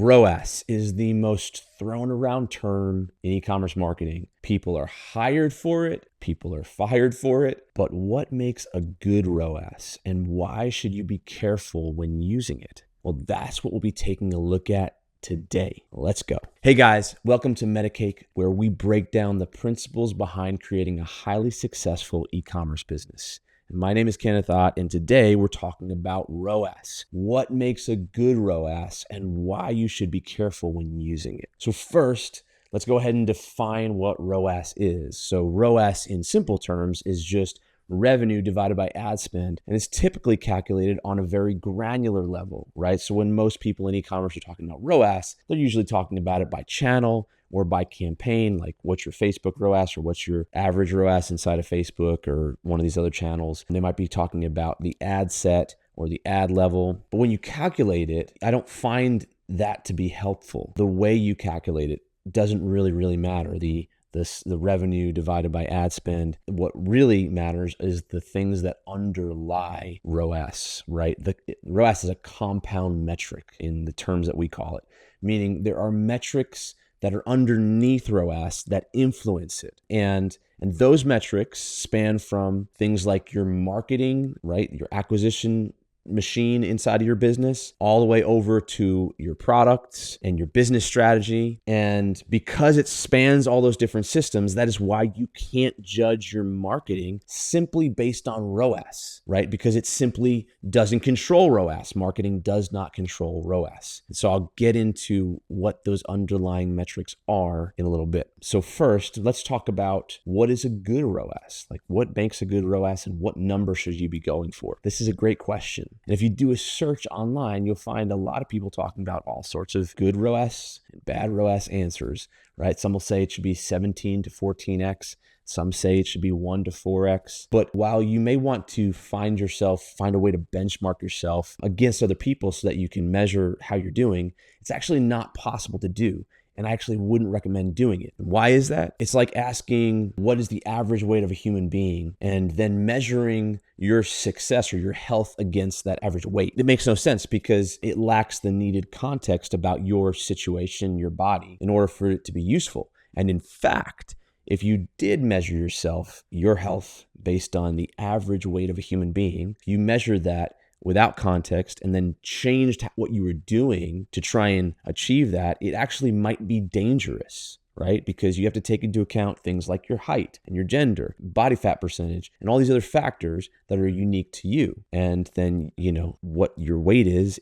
ROAS is the most thrown around term in e-commerce marketing. People are hired for it, people are fired for it, but what makes a good ROAS and why should you be careful when using it? Well, that's what we'll be taking a look at today. Let's go. Hey guys, welcome to Metacake, where we break down the principles behind creating a highly successful e-commerce business. My name is Kenneth Ott, and today we're talking about ROAS. What makes a good ROAS and why you should be careful when using it. So first, let's go ahead and define what ROAS is. So ROAS in simple terms is just revenue divided by ad spend, and it's typically calculated on a very granular level, right? So when most people in e-commerce are talking about ROAS, they're usually talking about it by channel or by campaign, like what's your Facebook ROAS or what's your average ROAS inside of Facebook or one of these other channels. And they might be talking about the ad set or the ad level. But when you calculate it, I don't find that to be helpful. The way you calculate it doesn't really matter. The revenue divided by ad spend. What really matters is the things that underlie ROAS, right? ROAS is a compound metric in the terms that we call it, meaning there are metrics that are underneath ROAS that influence it. And those metrics span from things like your marketing, right? Your acquisition machine inside of your business, all the way over to your products and your business strategy. And because it spans all those different systems, that is why you can't judge your marketing simply based on ROAS, right? Because it simply doesn't control ROAS. Marketing does not control ROAS. And so I'll get into what those underlying metrics are in a little bit. So first, let's talk about what is a good ROAS? Like what makes a good ROAS and what number should you be going for? This is a great question. And if you do a search online, you'll find a lot of people talking about all sorts of good ROAS and bad ROAS answers, right? Some will say it should be 17 to 14x. Some say it should be 1 to 4x. But while you may want to find a way to benchmark yourself against other people so that you can measure how you're doing, it's actually not possible to do. And I actually wouldn't recommend doing it. Why is that? It's like asking what is the average weight of a human being and then measuring your success or your health against that average weight. It makes no sense because it lacks the needed context about your situation, your body, in order for it to be useful. And in fact, if you did measure your health based on the average weight of a human being, you measure that without context and then changed what you were doing to try and achieve that, it actually might be dangerous, right? Because you have to take into account things like your height and your gender, body fat percentage, and all these other factors that are unique to you. And then, what your weight is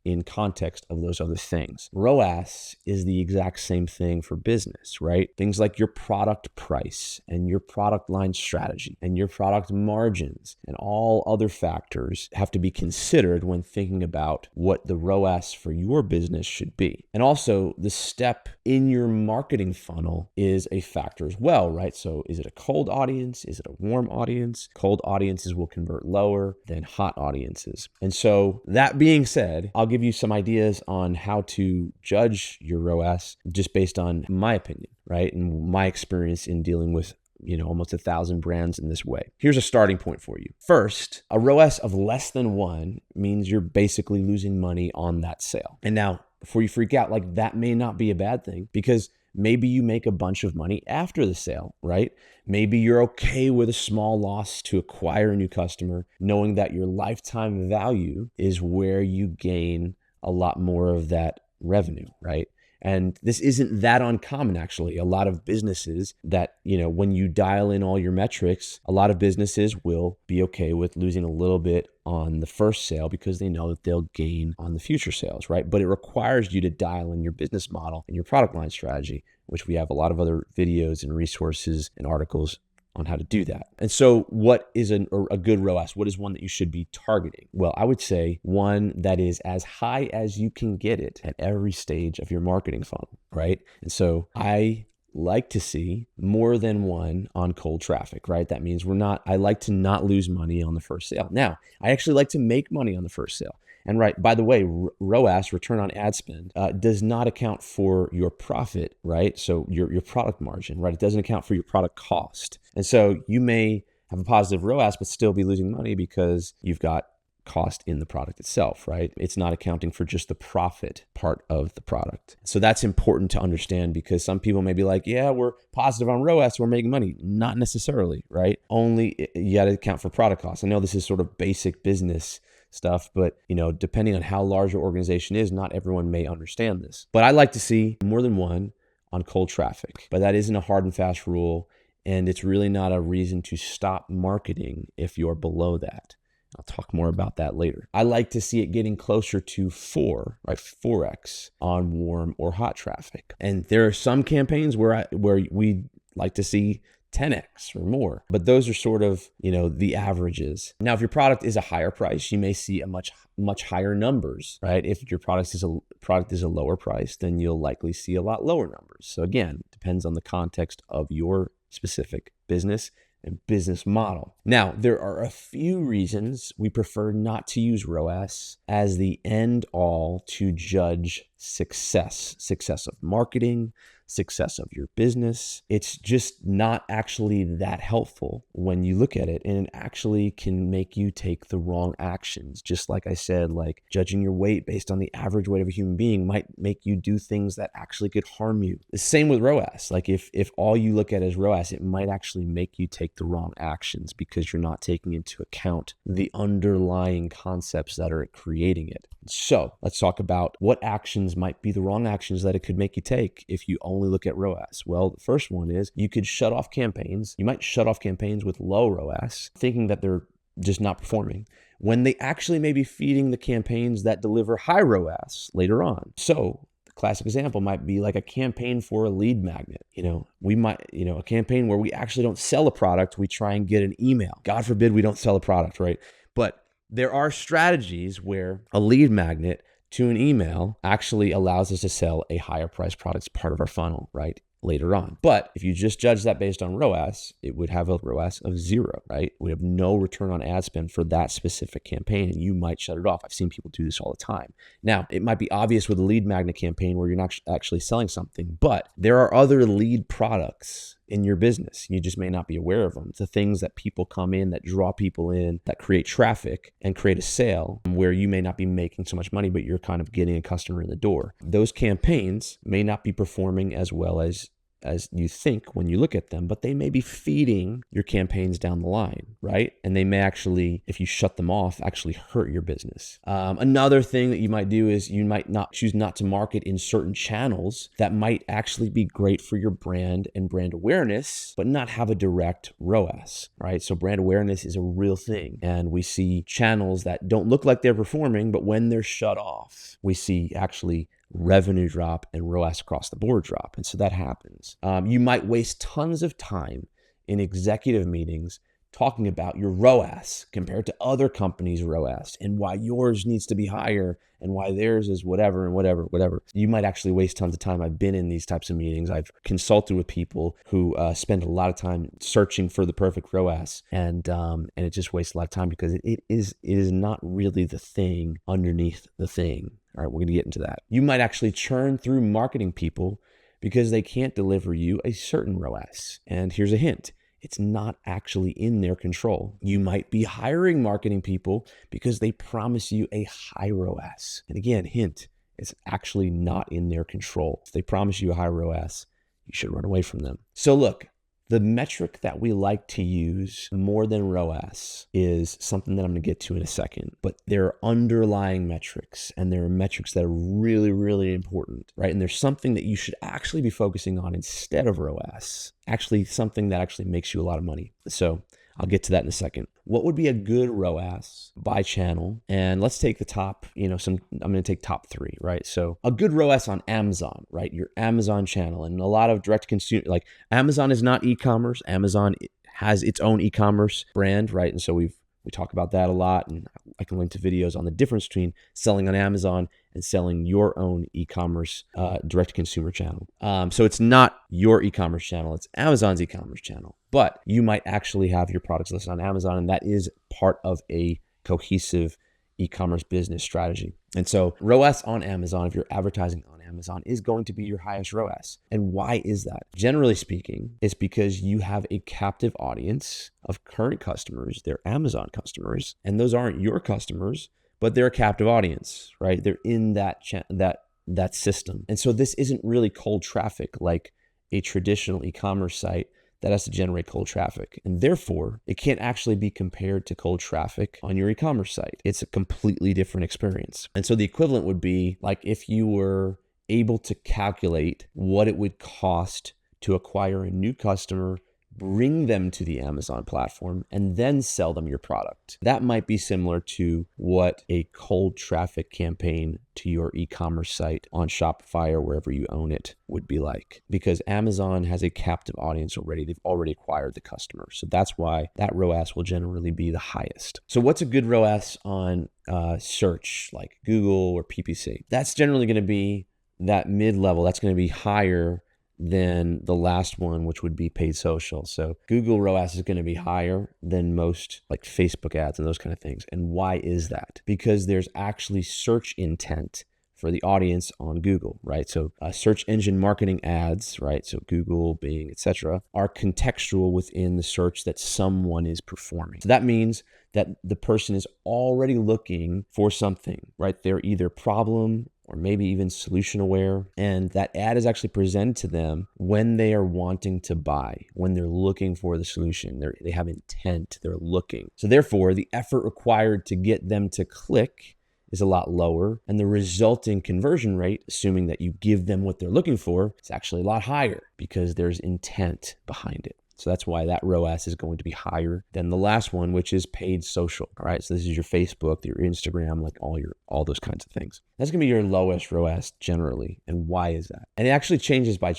in context of those other things. ROAS is the exact same thing for business, right? Things like your product price and your product line strategy and your product margins and all other factors have to be considered when thinking about what the ROAS for your business should be. And also the step in your marketing funnel is a factor as well, right? So is it a cold audience? Is it a warm audience? Cold audiences will convert lower than hot audiences. And so that being said, I'll give you some ideas on how to judge your ROAS just based on my opinion, right? And my experience in dealing with almost 1,000 brands in this way. Here's a starting point for you. First, a ROAS of less than 1 means you're basically losing money on that sale. And now, before you freak out, like that may not be a bad thing because maybe you make a bunch of money after the sale, right? Maybe you're okay with a small loss to acquire a new customer, knowing that your lifetime value is where you gain a lot more of that revenue, right? And this isn't that uncommon, actually. A lot of businesses that, when you dial in all your metrics, a lot of businesses will be okay with losing a little bit on the first sale because they know that they'll gain on the future sales, right? But it requires you to dial in your business model and your product line strategy, which we have a lot of other videos and resources and articles on how to do that. And so what is a good ROAS? What is one that you should be targeting? Well, I would say one that is as high as you can get it at every stage of your marketing funnel, right? And so I like to see more than 1 on cold traffic, right? That means I like to not lose money on the first sale. Now, I actually like to make money on the first sale. And right, by the way, ROAS, return on ad spend, does not account for your profit, right? So your product margin, right? It doesn't account for your product cost. And so you may have a positive ROAS, but still be losing money because you've got cost in the product itself, right? It's not accounting for just the profit part of the product. So that's important to understand, because some people may be like, yeah, we're positive on ROAS, we're making money. Not necessarily, right? Only you got to account for product costs. I know this is sort of basic business stuff, but depending on how large your organization is, not everyone may understand this. But I like to see more than one on cold traffic, but that isn't a hard and fast rule. And it's really not a reason to stop marketing if you're below that. I'll talk more about that later. I like to see it getting closer to 4x on warm or hot traffic. And there are some campaigns where we like to see 10x or more, but those are sort of, the averages. Now, if your product is a higher price, you may see a much higher numbers, right? If your product is a lower price, then you'll likely see a lot lower numbers. So again, depends on the context of your specific business and business model. Now, there are a few reasons we prefer not to use ROAS as the end all to judge success of marketing, success of your business. It's just not actually that helpful when you look at it, and it actually can make you take the wrong actions. Just like I said, like judging your weight based on the average weight of a human being might make you do things that actually could harm you. The same with ROAS. Like if all you look at is ROAS, it might actually make you take the wrong actions because you're not taking into account the underlying concepts that are creating it. So let's talk about what actions might be the wrong actions that it could make you take if you only look at ROAS. Well, the first one is you could shut off campaigns. You might shut off campaigns with low ROAS, thinking that they're just not performing, when they actually may be feeding the campaigns that deliver high ROAS later on. So the classic example might be like a campaign for a lead magnet. A campaign where we actually don't sell a product, we try and get an email. God forbid we don't sell a product, right? But there are strategies where a lead magnet to an email actually allows us to sell a higher priced product as part of our funnel, right? Later on. But if you just judge that based on ROAS, it would have a ROAS of 0, right? We have no return on ad spend for that specific campaign, and you might shut it off. I've seen people do this all the time. Now, it might be obvious with a lead magnet campaign where you're not actually selling something, but there are other lead products in your business. You just may not be aware of them. It's the things that people come in, that draw people in, that create traffic and create a sale where you may not be making so much money, but you're kind of getting a customer in the door. Those campaigns may not be performing as well as you think when you look at them, but they may be feeding your campaigns down the line, right? And they may actually, if you shut them off, actually hurt your business. Another thing that you might do is you might choose not to market in certain channels that might actually be great for your brand and brand awareness, but not have a direct ROAS, right? So brand awareness is a real thing. And we see channels that don't look like they're performing, but when they're shut off, we see actually revenue drop and ROAS across the board drop. And so that happens. You might waste tons of time in executive meetings talking about your ROAS compared to other companies' ROAS and why yours needs to be higher and why theirs is whatever and whatever. You might actually waste tons of time. I've been in these types of meetings. I've consulted with people who spend a lot of time searching for the perfect ROAS, and it just wastes a lot of time because it is not really the thing underneath the thing. All right, we're going to get into that. You might actually churn through marketing people because they can't deliver you a certain ROAS. And here's a hint. It's not actually in their control. You might be hiring marketing people because they promise you a high ROAS. And again, hint, it's actually not in their control. If they promise you a high ROAS, you should run away from them. So look, the metric that we like to use more than ROAS is something that I'm going to get to in a second, but there are underlying metrics, and there are metrics that are really, really important, right? And there's something that you should actually be focusing on instead of ROAS, actually something that actually makes you a lot of money. So I'll get to that in a second. What would be a good ROAS by channel? And let's take the top, I'm going to take top 3, right? So a good ROAS on Amazon, right? Your Amazon channel, and a lot of direct consumer, like Amazon is not e-commerce. Amazon has its own e-commerce brand, right? And so we talk about that a lot, and I can link to videos on the difference between selling on Amazon and selling your own e-commerce direct-to-consumer channel. So it's not your e-commerce channel, it's Amazon's e-commerce channel. But you might actually have your products listed on Amazon, and that is part of a cohesive e-commerce business strategy. And so ROAS on Amazon, if you're advertising on Amazon is going to be your highest ROAS. And why is that? Generally speaking, it's because you have a captive audience of current customers. They're Amazon customers, and those aren't your customers, but they're a captive audience, right? They're in that system. And so this isn't really cold traffic like a traditional e-commerce site that has to generate cold traffic. And therefore, it can't actually be compared to cold traffic on your e-commerce site. It's a completely different experience. And so the equivalent would be like if you were able to calculate what it would cost to acquire a new customer, bring them to the Amazon platform, and then sell them your product. That might be similar to what a cold traffic campaign to your e-commerce site on Shopify or wherever you own it would be like, because Amazon has a captive audience already. They've already acquired the customer. So that's why that ROAS will generally be the highest. So what's a good ROAS on search like Google or PPC? That's generally going to be that mid-level. That's going to be higher than the last one, which would be paid social. So Google ROAS is going to be higher than most like Facebook ads and those kind of things. And why is that? Because there's actually search intent for the audience on Google, right? So search engine marketing ads, right? So Google, Bing, etc., are contextual within the search that someone is performing. So that means that the person is already looking for something, right? They're either problem or maybe even solution aware. And that ad is actually presented to them when they are wanting to buy, when they're looking for the solution. They have intent, they're looking. So therefore, the effort required to get them to click is a lot lower. And the resulting conversion rate, assuming that you give them what they're looking for, is actually a lot higher because there's intent behind it. So that's why that ROAS is going to be higher than the last one, which is paid social. All right. So this is your Facebook, your Instagram, like all those kinds of things. That's going to be your lowest ROAS generally. And why is that? And it actually changes by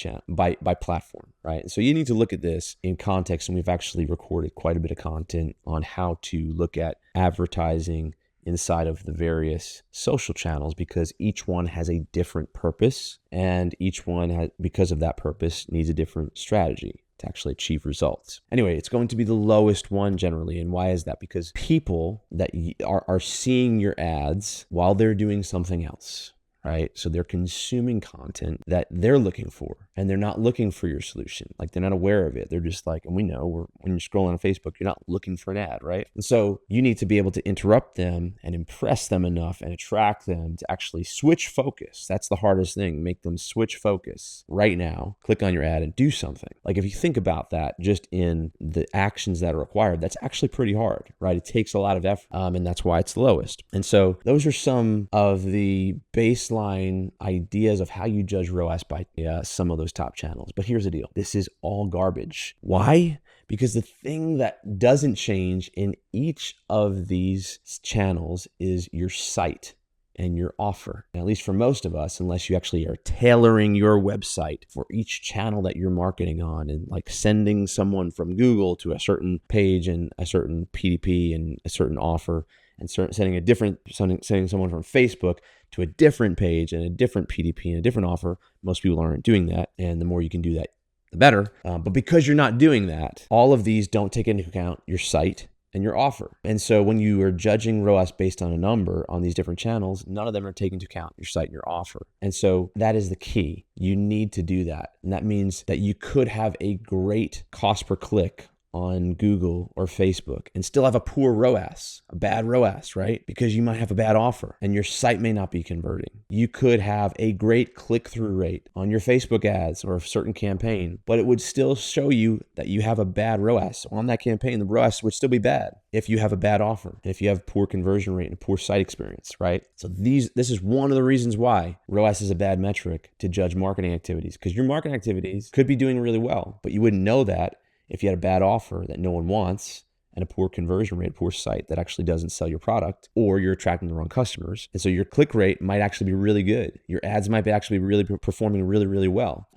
platform, right? And so you need to look at this in context. And we've actually recorded quite a bit of content on how to look at advertising inside of the various social channels, because each one has a different purpose, and each one, because of that purpose, needs a different strategy to actually achieve results. Anyway, it's going to be the lowest one generally. And why is that? Because people that are seeing your ads while they're doing something else, right? So they're consuming content that they're looking for, and they're not looking for your solution. Like they're not aware of it. They're just like, and we know when you're scrolling on Facebook, you're not looking for an ad, right? And so you need to be able to interrupt them and impress them enough and attract them to actually switch focus. That's the hardest thing. Make them switch focus right now, click on your ad and do something. Like if you think about that just in the actions that are required, that's actually pretty hard, right? It takes a lot of effort, and that's why it's the lowest. And so those are some of the baseline ideas of how you judge ROAS by some of those top channels. But here's the deal. This is all garbage. Why? Because the thing that doesn't change in each of these channels is your site and your offer. And at least for most of us, unless you actually are tailoring your website for each channel that you're marketing on, and like sending someone from Google to a certain page and a certain PDP and a certain offer, and sending someone from Facebook to a different page and a different PDP and a different offer. Most people aren't doing that. And the more you can do that, the better. But because you're not doing that, all of these don't take into account your site and your offer. And so when you are judging ROAS based on a number on these different channels, none of them are taking into account your site and your offer. And so that is the key. You need to do that. And that means that you could have a great cost per click on Google or Facebook and still have a poor ROAS, a bad ROAS, right? Because you might have a bad offer and your site may not be converting. You could have a great click-through rate on your Facebook ads or a certain campaign, but it would still show you that you have a bad ROAS. So on that campaign, the ROAS would still be bad if you have a bad offer and if you have poor conversion rate and a poor site experience, right? So this is one of the reasons why ROAS is a bad metric to judge marketing activities, because your marketing activities could be doing really well, but you wouldn't know that if you had a bad offer that no one wants and a poor conversion rate, a poor site that actually doesn't sell your product, or you're attracting the wrong customers. And so your click rate might actually be really good. Your ads might be actually really performing really, really well.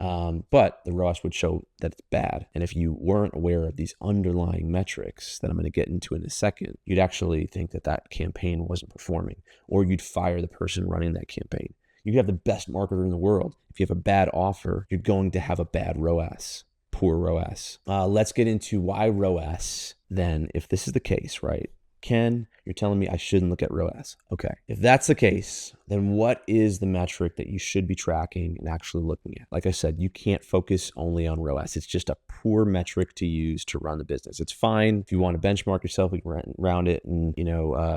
But the ROAS would show that it's bad. And if you weren't aware of these underlying metrics that I'm going to get into in a second, you'd actually think that that campaign wasn't performing, or you'd fire the person running that campaign. You could have the best marketer in the world. If you have a bad offer, you're going to have a bad ROAS. Poor ROAS. Let's get into why ROAS then, if this is the case, right? Ken, you're telling me I shouldn't look at ROAS. Okay. If that's the case, then what is the metric that you should be tracking and actually looking at? Like I said, you can't focus only on ROAS. It's just a poor metric to use to run the business. It's fine if you want to benchmark yourself around it and,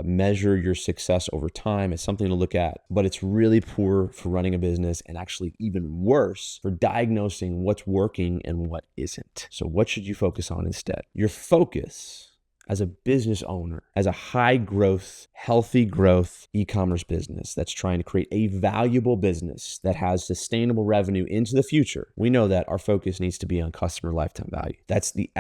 measure your success over time. It's something to look at, but it's really poor for running a business, and actually even worse for diagnosing what's working and what isn't. So what should you focus on instead? Your focus as a business owner, as a high growth, healthy growth e-commerce business that's trying to create a valuable business that has sustainable revenue into the future, we know that our focus needs to be on customer lifetime value. That's the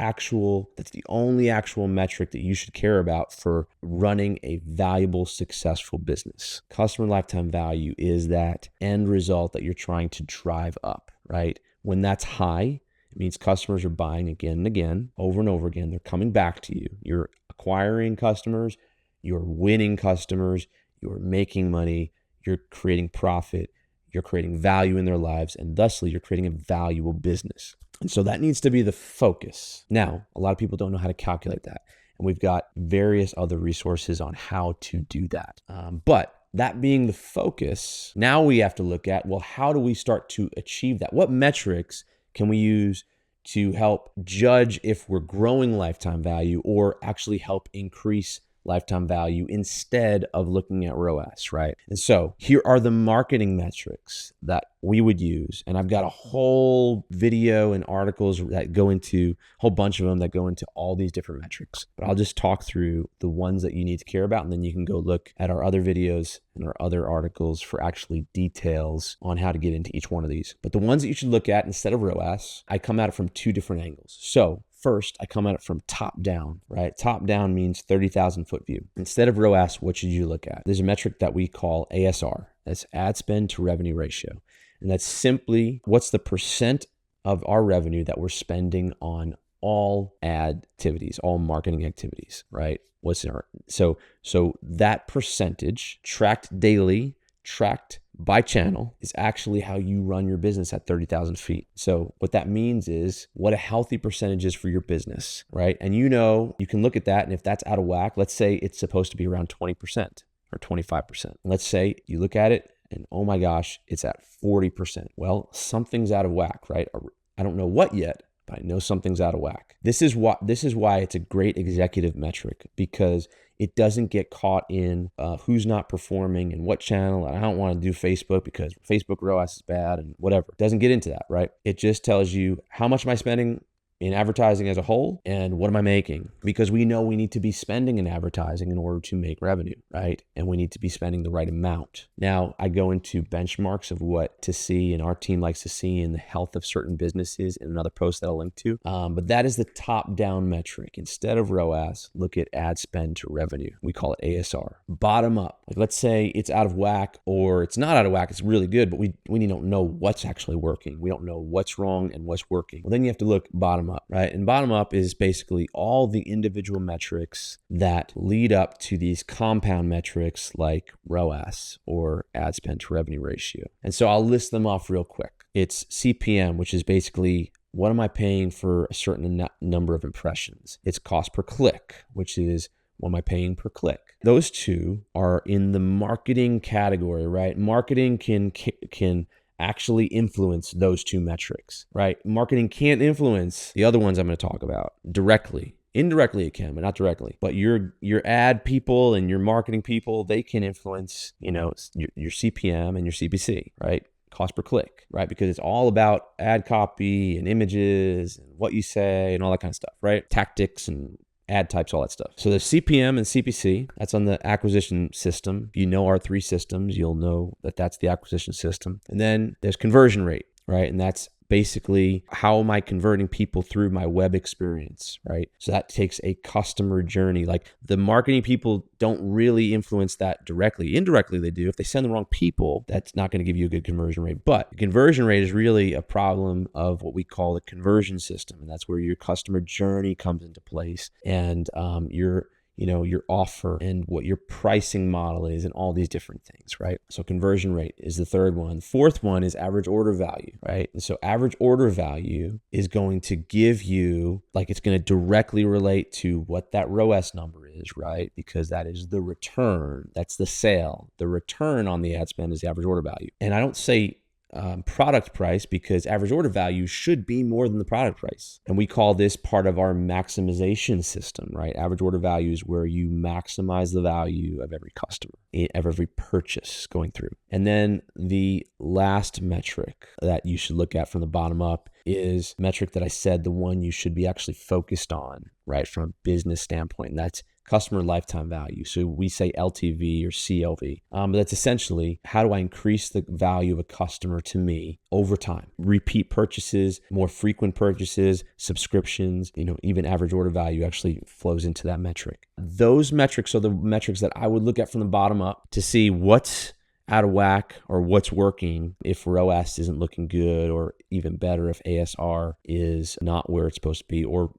only actual metric that you should care about for running a valuable, successful business. Customer lifetime value is that end result that you're trying to drive up, right? When that's high, it means customers are buying again and again, over and over again. They're coming back to you. You're acquiring customers, you're winning customers, you're making money, you're creating profit, you're creating value in their lives, and thusly you're creating a valuable business. And so that needs to be the focus. Now, a lot of people don't know how to calculate that. And we've got various other resources on how to do that. But that being the focus, now we have to look at, well, how do we start to achieve that? What metrics can we use to help judge if we're growing lifetime value or actually help increase lifetime value instead of looking at ROAS, right? And so here are the marketing metrics that we would use. And I've got a whole video and articles that go into, a whole bunch of them that go into all these different metrics. But I'll just talk through the ones that you need to care about. And then you can go look at our other videos and our other articles for actually details on how to get into each one of these. But the ones that you should look at instead of ROAS, I come at it from two different angles. So first, I come at it from top down, right? Top down means 30,000 foot view. Instead of ROAS, what should you look at? There's a metric that we call ASR. That's ad spend to revenue ratio. And that's simply what's the percent of our revenue that we're spending on all ad activities, all marketing activities, right? So that percentage tracked daily, tracked by channel is actually how you run your business at 30,000 feet. So what that means is what a healthy percentage is for your business, right? And you can look at that, and if that's out of whack, let's say it's supposed to be around 20% or 25%. Let's say you look at it and oh my gosh, it's at 40%. Well, something's out of whack, right? I don't know what yet, but I know something's out of whack. This is why it's a great executive metric, because it doesn't get caught in who's not performing and what channel. And I don't want to do Facebook because Facebook ROAS is bad and whatever. It doesn't get into that, right? It just tells you how much am I spending in advertising as a whole and what am I making? Because we know we need to be spending in advertising in order to make revenue, right? And we need to be spending the right amount. Now, I go into benchmarks of what to see and our team likes to see in the health of certain businesses in another post that I'll link to. But that is the top-down metric. Instead of ROAS, look at ad spend to revenue. We call it ASR. Bottom up. Like let's say it's out of whack or it's not out of whack, it's really good, but we don't know what's actually working. We don't know what's wrong and what's working. Well, then you have to look bottom up, right? And bottom up is basically all the individual metrics that lead up to these compound metrics like ROAS or ad spend to revenue ratio. And so I'll list them off real quick. It's CPM, which is basically what am I paying for a certain number of impressions? It's cost per click, which is what am I paying per click? Those two are in the marketing category, right? Marketing can actually influence those two metrics, right? Marketing can't influence the other ones I'm going to talk about directly. Indirectly it can, but not directly. But your ad people and your marketing people, they can influence, your CPM and your CPC, right? Cost per click, right? Because it's all about ad copy and images and what you say and all that kind of stuff, right? Tactics and ad types, all that stuff. So the CPM and CPC, that's on the acquisition system. If you know our three systems, you'll know that that's the acquisition system. And then there's conversion rate, right? And that's basically how am I converting people through my web experience, right? So that takes a customer journey. Like the marketing people don't really influence that directly. Indirectly, they do. If they send the wrong people, that's not going to give you a good conversion rate. But the conversion rate is really a problem of what we call the conversion system. And that's where your customer journey comes into place. And your offer and what your pricing model is and all these different things, right? So conversion rate is the third one. The fourth one is average order value, right? And so average order value is going to give you, it's going to directly relate to what that ROAS number is, right? Because that is the return. That's the sale. The return on the ad spend is the average order value. And I don't say product price, because average order value should be more than the product price. And we call this part of our maximization system, right? Average order value is where you maximize the value of every customer, of every purchase going through. And then the last metric that you should look at from the bottom up is metric that I said, the one you should be actually focused on, right? From a business standpoint, and that's customer lifetime value. So we say LTV or CLV, but that's essentially, how do I increase the value of a customer to me over time? Repeat purchases, more frequent purchases, subscriptions, even average order value actually flows into that metric. Those metrics are the metrics that I would look at from the bottom up to see what's out of whack or what's working, if ROAS isn't looking good, or even better, if ASR is not where it's supposed to be, or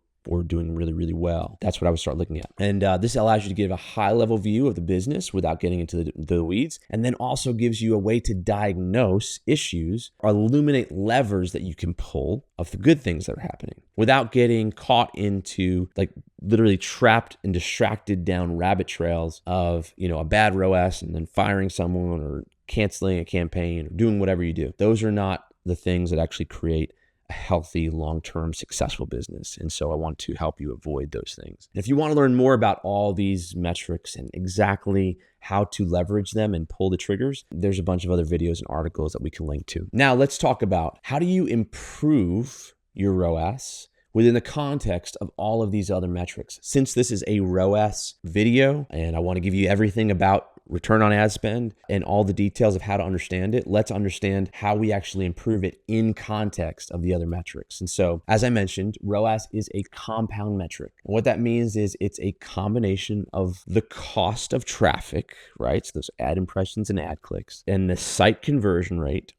doing really, really well. That's what I would start looking at. And this allows you to give a high level view of the business without getting into the weeds, and then also gives you a way to diagnose issues or illuminate levers that you can pull of the good things that are happening without getting caught into literally trapped and distracted down rabbit trails of, a bad ROAS and then firing someone or canceling a campaign or doing whatever you do. Those are not the things that actually create a healthy, long-term, successful business. And so I want to help you avoid those things. And if you want to learn more about all these metrics and exactly how to leverage them and pull the triggers, there's a bunch of other videos and articles that we can link to. Now let's talk about, how do you improve your ROAS within the context of all of these other metrics? Since this is a ROAS video and I want to give you everything about return on ad spend and all the details of how to understand it, let's understand how we actually improve it in context of the other metrics. And so, as I mentioned, ROAS is a compound metric. And what that means is it's a combination of the cost of traffic, right? So those ad impressions and ad clicks, and the site conversion rate,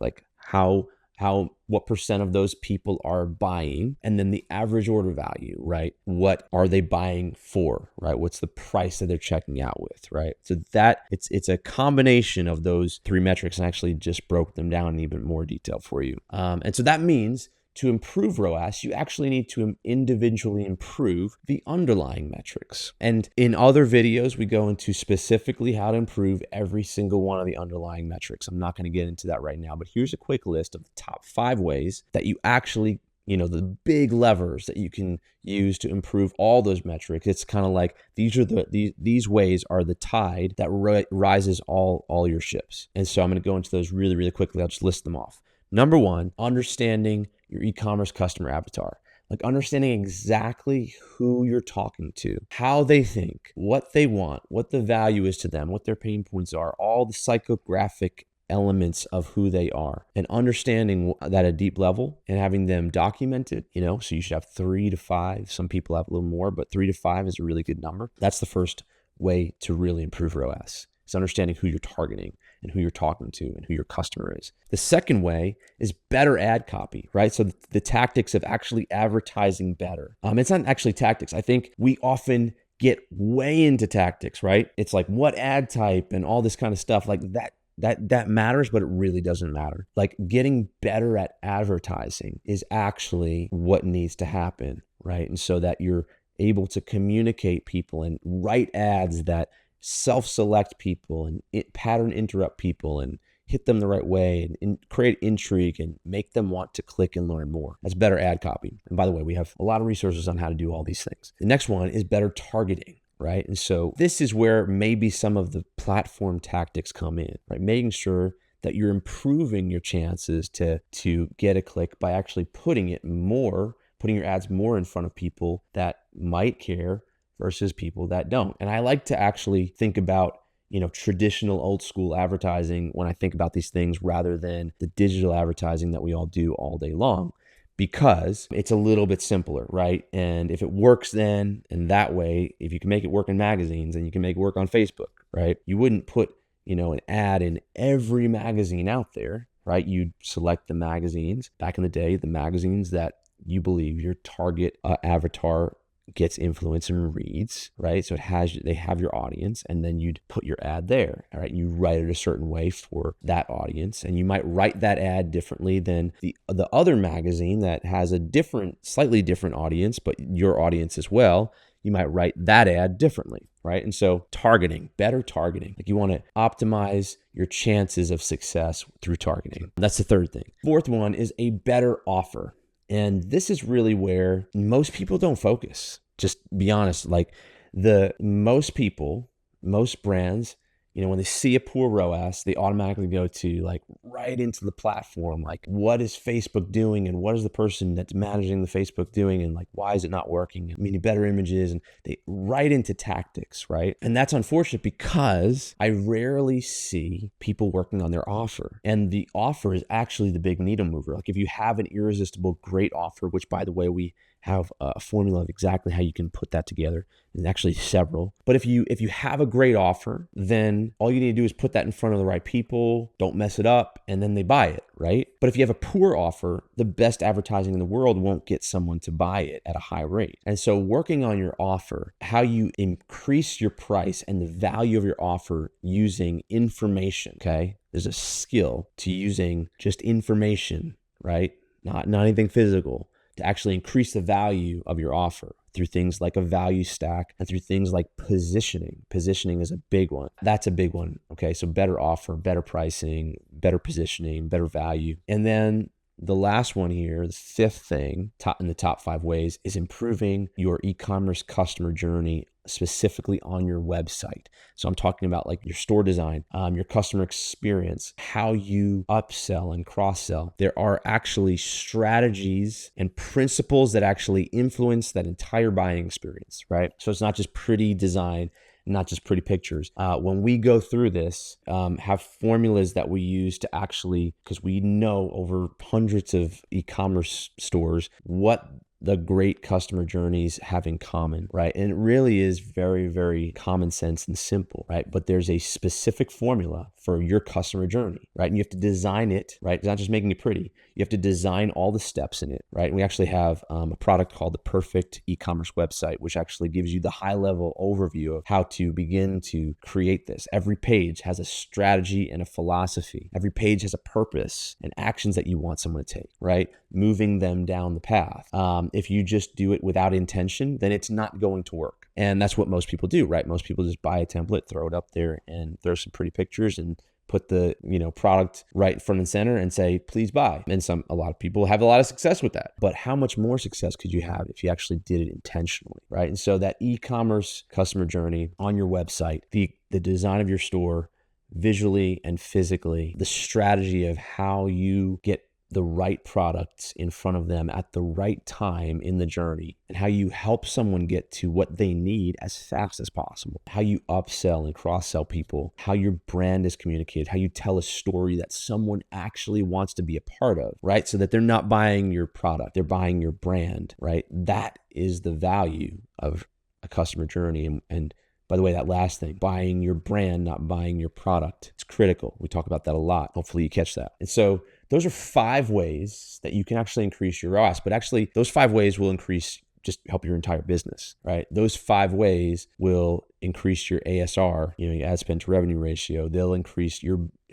what percent of those people are buying, and then the average order value, right? What are they buying for, right? What's the price that they're checking out with, right? So that it's a combination of those three metrics, and actually just broke them down in even more detail for you. And so that means, to improve ROAS, you actually need to individually improve the underlying metrics. And in other videos, we go into specifically how to improve every single one of the underlying metrics. I'm not going to get into that right now, but here's a quick list of the top 5 ways that you actually, the big levers that you can use to improve all those metrics. It's kind of like, these ways are the tide that rises all your ships. And so I'm going to go into those really, really quickly. I'll just list them off. Number 1, understanding your e-commerce customer avatar. Understanding exactly who you're talking to, how they think, what they want, what the value is to them, what their pain points are, all the psychographic elements of who they are, and understanding that at a deep level and having them documented, so you should have 3 to 5. Some people have a little more, but 3 to 5 is a really good number. That's the first way to really improve ROAS. It's understanding who you're targeting and who you're talking to and who your customer is. The second way is better ad copy, right? So the tactics of actually advertising better. It's not actually tactics. I think we often get way into tactics, right? It's like what ad type and all this kind of stuff that matters, but it really doesn't matter. Getting better at advertising is actually what needs to happen, right? And so that you're able to communicate people and write ads that self-select people and pattern interrupt people and hit them the right way and create intrigue and make them want to click and learn more. That's better ad copy. And by the way, we have a lot of resources on how to do all these things. The next one is better targeting, right? And so this is where maybe some of the platform tactics come in, right? Making sure that you're improving your chances to get a click by actually putting your ads more in front of people that might care versus people that don't. And I like to actually think about, traditional old school advertising when I think about these things, rather than the digital advertising that we all do all day long, because it's a little bit simpler, right? And if it works then, and that way, if you can make it work in magazines, and you can make it work on Facebook, right? You wouldn't put, an ad in every magazine out there, right? You'd select the magazines, back in the day, the magazines that you believe your target avatar gets influence and reads, right? So they have your audience, and then you'd put your ad there, all right? You write it a certain way for that audience, and you might write that ad differently than the other magazine that has a slightly different audience, but your audience as well. You might write that ad differently, right? And so better targeting. Like, you want to optimize your chances of success through targeting. That's the third thing. Fourth one is a better offer. And this is really where most people don't focus. Just be honest, like most brands, when they see a poor ROAS, they automatically go to like right into the platform. Like, what is Facebook doing? And what is the person that's managing the Facebook doing? And like, why is it not working? I mean, better images, and they right into tactics, right? And that's unfortunate because I rarely see people working on their offer. And the offer is actually the big needle mover. Like, if you have an irresistible great offer, which by the way, we have a formula of exactly how you can put that together. There's actually several. But if you have a great offer, then all you need to do is put that in front of the right people, don't mess it up, and then they buy it, right? But if you have a poor offer, the best advertising in the world won't get someone to buy it at a high rate. And so working on your offer, how you increase your price and the value of your offer using information, okay? There's a skill to using just information, right? Not anything physical, to actually increase the value of your offer through things like a value stack and through things like positioning. Positioning is a big one. That's a big one. Okay. So better offer, better pricing, better positioning, better value. And then the last one here, the fifth thing in the top 5 ways, is improving your e-commerce customer journey, specifically on your website. So I'm talking about like your store design, your customer experience, how you upsell and cross-sell. There are actually strategies and principles that actually influence that entire buying experience, right? So it's not just pretty design, not just pretty pictures. When we go through this, have formulas that we use to actually, because we know over hundreds of e-commerce stores what the great customer journeys have in common, right? And it really is very, very common sense and simple, right? But there's a specific formula for your customer journey, right? And you have to design it, right? It's not just making it pretty. You have to design all the steps in it, right? And we actually have a product called the Perfect E-commerce Website, which actually gives you the high-level overview of how to begin to create this. Every page has a strategy and a philosophy. Every page has a purpose and actions that you want someone to take, right? Moving them down the path. If you just do it without intention, then it's not going to work. And that's what most people do, right? Most people just buy a template, throw it up there, and throw some pretty pictures and put the product right front and center and say, please buy. And a lot of people have a lot of success with that. But how much more success could you have if you actually did it intentionally, right? And so that e-commerce customer journey on your website, the design of your store, visually and physically, the strategy of how you get the right products in front of them at the right time in the journey, and how you help someone get to what they need as fast as possible, how you upsell and cross-sell people, how your brand is communicated, how you tell a story that someone actually wants to be a part of, right? So that they're not buying your product, they're buying your brand, right? That is the value of a customer journey. And by the way, that last thing, buying your brand, not buying your product, it's critical. We talk about that a lot. Hopefully you catch that. And so those are 5 ways that you can actually increase your ROAS, but actually those 5 ways will just help your entire business, right? Those 5 ways will increase your ASR, your ad spend to revenue ratio. They'll increase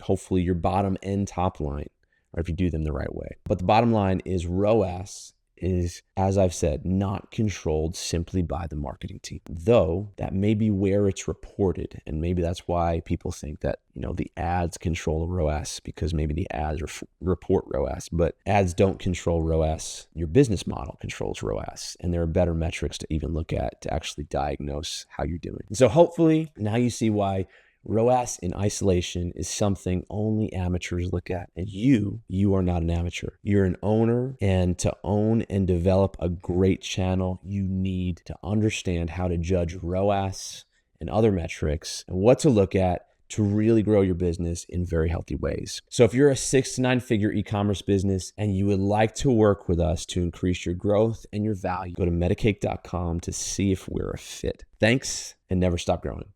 hopefully your bottom and top line, or if you do them the right way. But the bottom line is ROAS is, as I've said, not controlled simply by the marketing team, though that may be where it's reported. And maybe that's why people think that, the ads control ROAS, because maybe the ads report ROAS, but ads don't control ROAS. Your business model controls ROAS. And there are better metrics to even look at to actually diagnose how you're doing. And so hopefully now you see why ROAS in isolation is something only amateurs look at. And you are not an amateur. You're an owner, and to own and develop a great channel, you need to understand how to judge ROAS and other metrics and what to look at to really grow your business in very healthy ways. So if you're a 6 to 9 figure e-commerce business and you would like to work with us to increase your growth and your value, go to metacake.com to see if we're a fit. Thanks, and never stop growing.